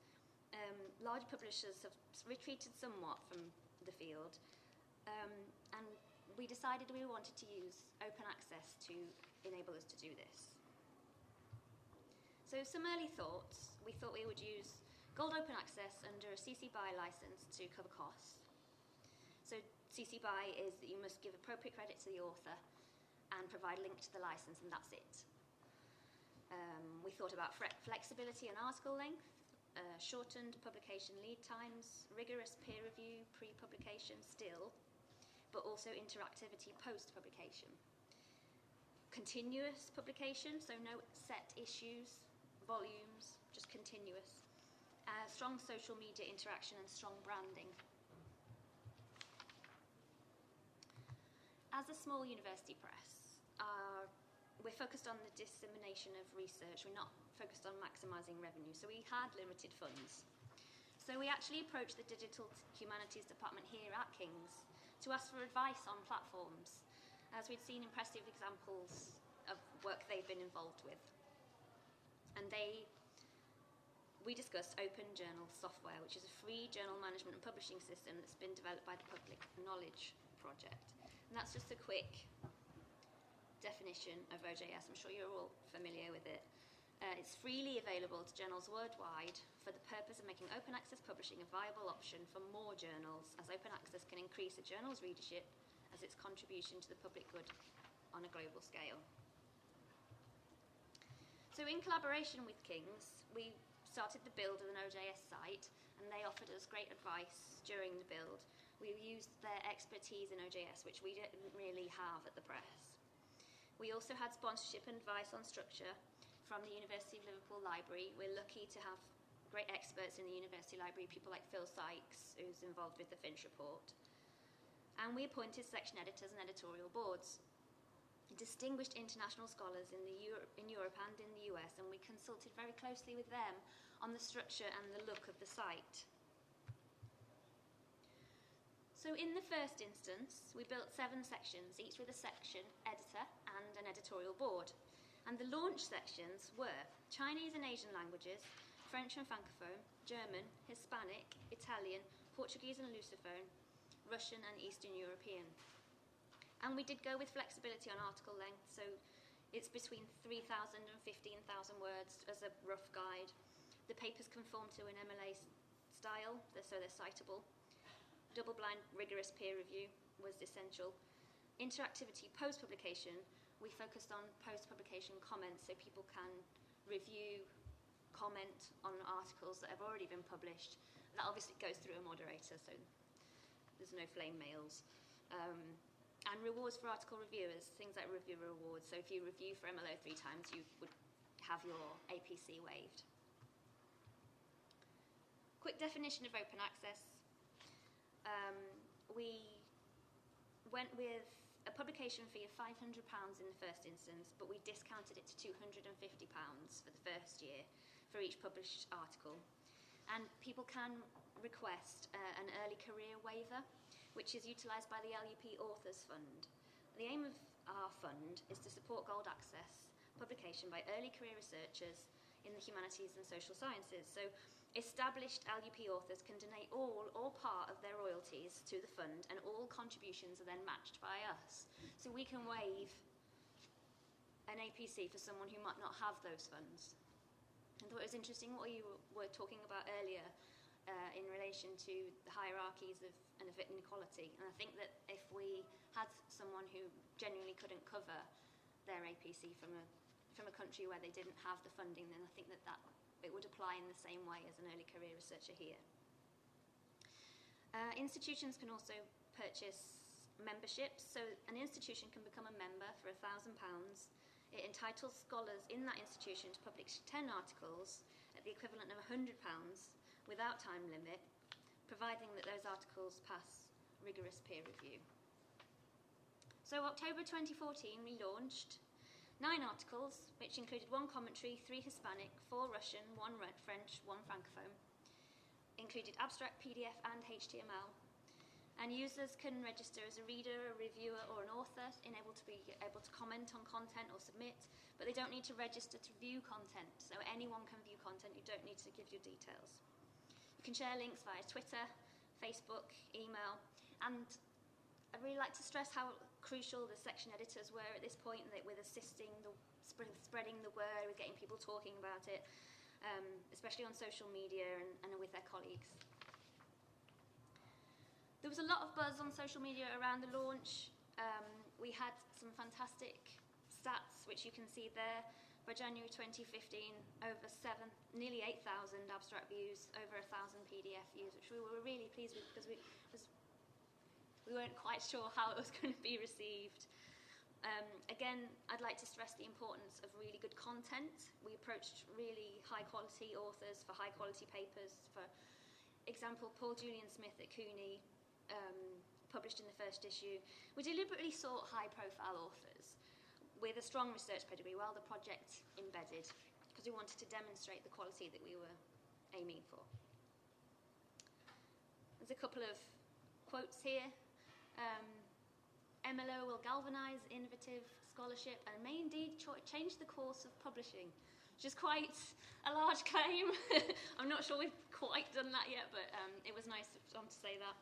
Large publishers have retreated somewhat from the field, and we decided we wanted to use open access to enable us to do this. So some early thoughts, we thought we would use Gold Open Access under a CC BY license to cover costs. So CC BY is that you must give appropriate credit to the author and provide a link to the license, and that's it. We thought about flexibility and article length. shortened publication lead times, rigorous peer review pre-publication still, but also interactivity post-publication. Continuous publication, so no set issues, volumes, just continuous. Strong social media interaction and strong branding. As a small university press, we're focused on the dissemination of research. We're not focused on maximising revenue, so we had limited funds. So we actually approached the Digital Humanities Department here at King's to ask for advice on platforms, as we'd seen impressive examples of work they've been involved with. And we discussed Open Journal Software, which is a free journal management and publishing system that's been developed by the Public Knowledge Project. And that's just a quick definition of OJS. I'm sure you're all familiar with it. It's freely available to journals worldwide for the purpose of making open access publishing a viable option for more journals, as open access can increase a journal's readership as its contribution to the public good on a global scale. So in collaboration with King's, we started the build of an OJS site, and they offered us great advice during the build. We used their expertise in OJS, which we didn't really have at the press. We also had sponsorship and advice on structure from the University of Liverpool Library. We're lucky to have great experts in the University Library, people like Phil Sykes, who's involved with the Finch Report. And we appointed section editors and editorial boards, distinguished international scholars in Europe and in the US, and we consulted very closely with them on the structure and the look of the site. So in the first instance, we built 7 sections, each with a section editor and an editorial board. And the launch sections were Chinese and Asian languages, French and Francophone, German, Hispanic, Italian, Portuguese and Lusophone, Russian and Eastern European. And we did go with flexibility on article length, so it's between 3,000 and 15,000 words as a rough guide. The papers conform to an MLA style, so they're citable. Double-blind, rigorous peer review was essential. Interactivity post-publication, we focused on post-publication comments so people can review, comment on articles that have already been published. That obviously goes through a moderator, so there's no flame mails. And rewards for article reviewers, things like reviewer awards. So if you review for MLO 3 times, you would have your APC waived. Quick definition of open access. We went with a publication fee of £500 in the first instance, but we discounted it to £250 for the first year for each published article. And people can request an early career waiver, which is utilised by the LUP Authors Fund. The aim of our fund is to support gold access publication by early career researchers in the humanities and social sciences. So established LUP authors can donate all or part of their royalties to the fund, and all contributions are then matched by us. So we can waive an APC for someone who might not have those funds. I thought it was interesting what you were talking about earlier in relation to the hierarchies of inequality. And I think that if we had someone who genuinely couldn't cover their APC from a country where they didn't have the funding, then I think that it would apply in the same way as an early career researcher here. Institutions can also purchase memberships. So an institution can become a member for £1,000. It entitles scholars in that institution to publish 10 articles at the equivalent of £100 without time limit, providing that those articles pass rigorous peer review. So October 2014, we launched 9 articles, which included 1 commentary, 3 Hispanic, 4 Russian, 1 French, 1 Francophone, included abstract, PDF and HTML. And users can register as a reader, a reviewer or an author, able to comment on content or submit, but they don't need to register to view content. So anyone can view content, you don't need to give your details. You can share links via Twitter, Facebook, email, and I'd really like to stress how crucial the section editors were at this point with assisting spreading the word, with getting people talking about it, especially on social media and with their colleagues. There was a lot of buzz on social media around the launch. We had some fantastic stats, which you can see there. By January 2015, nearly 8,000 abstract views, over 1,000 PDF views, which we were really pleased with because we weren't quite sure how it was going to be received. Again, I'd like to stress the importance of really good content. We approached really high-quality authors for high-quality papers. For example, Paul Julian Smith at Cooney, published in the first issue. We deliberately sought high-profile authors with a strong research pedigree while the project embedded, because we wanted to demonstrate the quality that we were aiming for. There's a couple of quotes here. MLO will galvanise innovative scholarship and may indeed change the course of publishing, which is quite a large claim. I'm not sure we've quite done that yet, but it was nice of Tom to say that.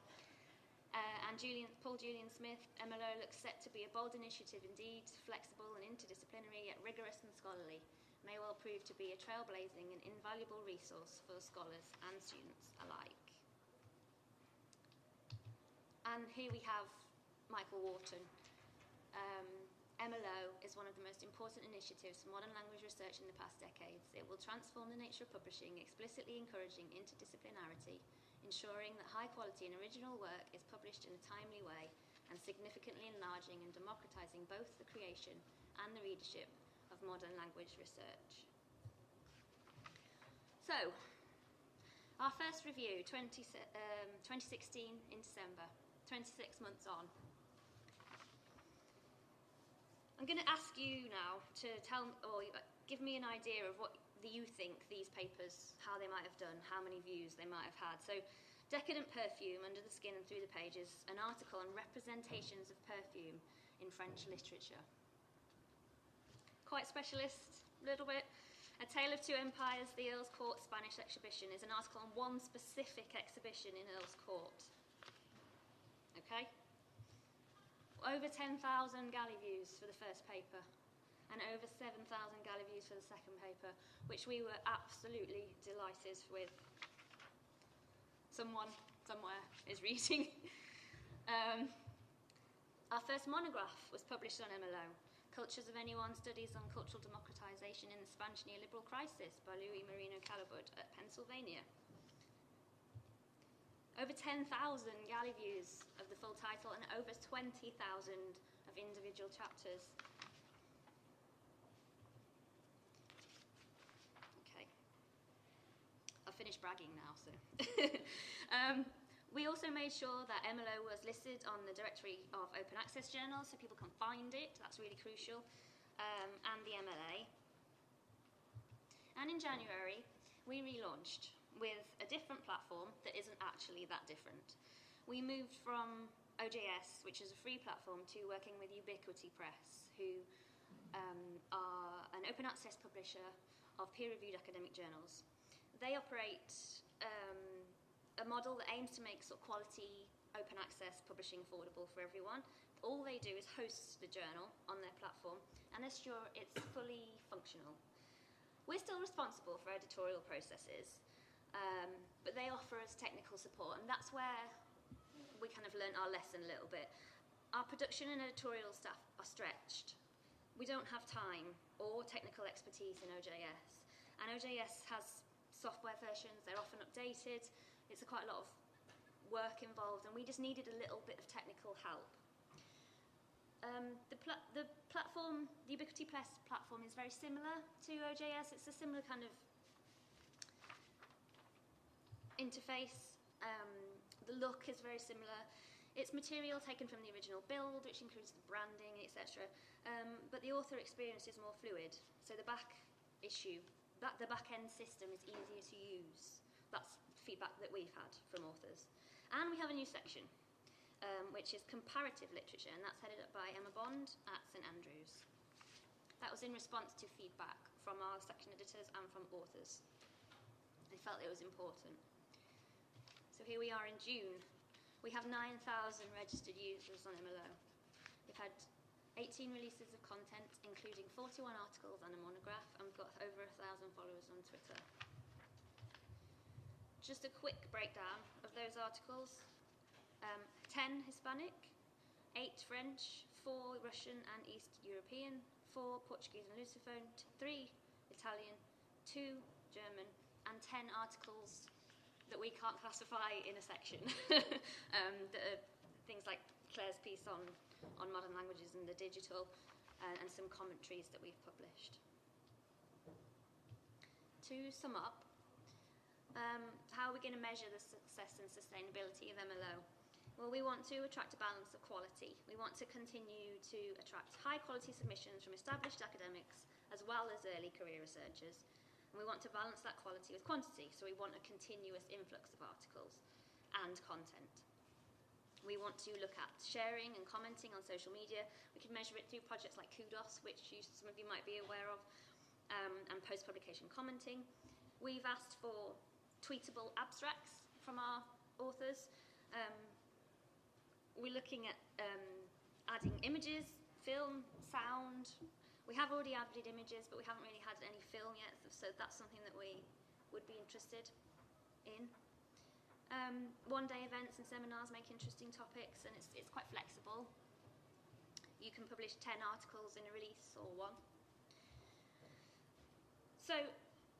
And Paul Julian Smith, MLO looks set to be a bold initiative indeed, flexible and interdisciplinary, yet rigorous and scholarly. May well prove to be a trailblazing and invaluable resource for scholars and students alike. And here we have Michael Wharton. MLO is one of the most important initiatives for modern language research in the past decades. It will transform the nature of publishing, explicitly encouraging interdisciplinarity, ensuring that high-quality and original work is published in a timely way, and significantly enlarging and democratising both the creation and the readership of modern language research. So, our first review, 2016 in December, 26 months on. I'm going to ask you now to give me an idea of what you think these papers, how they might have done, how many views they might have had. So, Decadent Perfume, Under the Skin and Through the Pages, an article on representations of perfume in French literature. Quite specialist, a little bit. A Tale of Two Empires, the Earl's Court Spanish Exhibition, is an article on one specific exhibition in Earl's Court. Okay? Over 10,000 galley views for the first paper, and over 7,000 galley views for the second paper, which we were absolutely delighted with. Someone, somewhere, is reading. Our first monograph was published on MLO, Cultures of Anyone, Studies on Cultural Democratization in the Spanish Neoliberal Crisis by Louis Marino Calabud at Pennsylvania. Over 10,000 galley views of the full title and over 20,000 of individual chapters. Okay. I've finished bragging now, so. We also made sure that MLO was listed on the directory of open access journals so people can find it. That's really crucial. And the MLA. And in January, we relaunched with a different platform that isn't actually that different. We moved from OJS, which is a free platform, to working with Ubiquity Press, who are an open access publisher of peer-reviewed academic journals. They operate a model that aims to make sort of quality open access publishing affordable for everyone. All they do is host the journal on their platform and ensure it's fully functional. We're still responsible for editorial processes, but they offer us technical support, and that's where we kind of learnt our lesson a little bit. Our production and editorial staff are stretched. We don't have time or technical expertise in OJS, and OJS has software versions, they're often updated, it's quite a lot of work involved, and we just needed a little bit of technical help. The platform, the Ubiquity Press platform, is very similar to OJS. It's a similar kind of interface. The look is very similar. It's material taken from the original build, which includes the branding, etc. But the author experience is more fluid. So the back issue, the back end system is easier to use. That's feedback that we've had from authors. And we have a new section, which is comparative literature, and that's headed up by Emma Bond at St Andrews. That was in response to feedback from our section editors and from authors. They felt it was important. So here we are in June. We have 9,000 registered users on MLO. We've had 18 releases of content, including 41 articles and a monograph, and we've got over 1,000 followers on Twitter. Just a quick breakdown of those articles. 10 Hispanic, 8 French, 4 Russian and East European, 4 Portuguese and Lusophone, 3 Italian, 2 German, and 10 articles that we can't classify in a section. That are things like Clare's piece on modern languages and the digital, and some commentaries that we've published. To sum up, how are we going to measure the success and sustainability of MLO? Well, we want to attract a balance of quality. We want to continue to attract high-quality submissions from established academics as well as early career researchers. And we want to balance that quality with quantity, so we want a continuous influx of articles and content. We want to look at sharing and commenting on social media. We can measure it through projects like Kudos, which some of you might be aware of, and post-publication commenting. We've asked for tweetable abstracts from our authors. We're looking at adding images, film, sound. We have already added images, but we haven't really had any film yet, so that's something that we would be interested in. One-day events and seminars make interesting topics, and it's quite flexible. You can publish 10 articles in a release or 1. So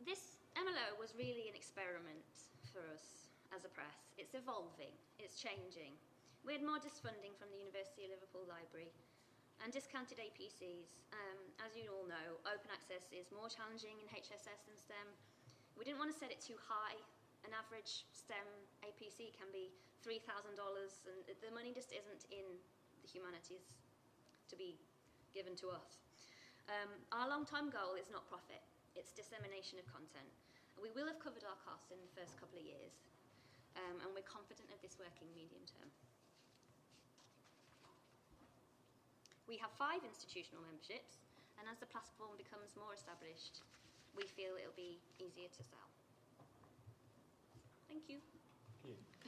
this MLO was really an experiment for us as a press. It's evolving, it's changing. We had modest funding from the University of Liverpool Library and discounted APCs. As you all know, open access is more challenging in HSS than STEM. We didn't want to set it too high. An average STEM APC can be $3,000, and the money just isn't in the humanities to be given to us. Our long-term goal is not profit, it's dissemination of content. We will have covered our costs in the first couple of years, and we're confident of this working medium term. We have 5 institutional memberships, and as the platform becomes more established, we feel it'll be easier to sell. Thank you. Thank you.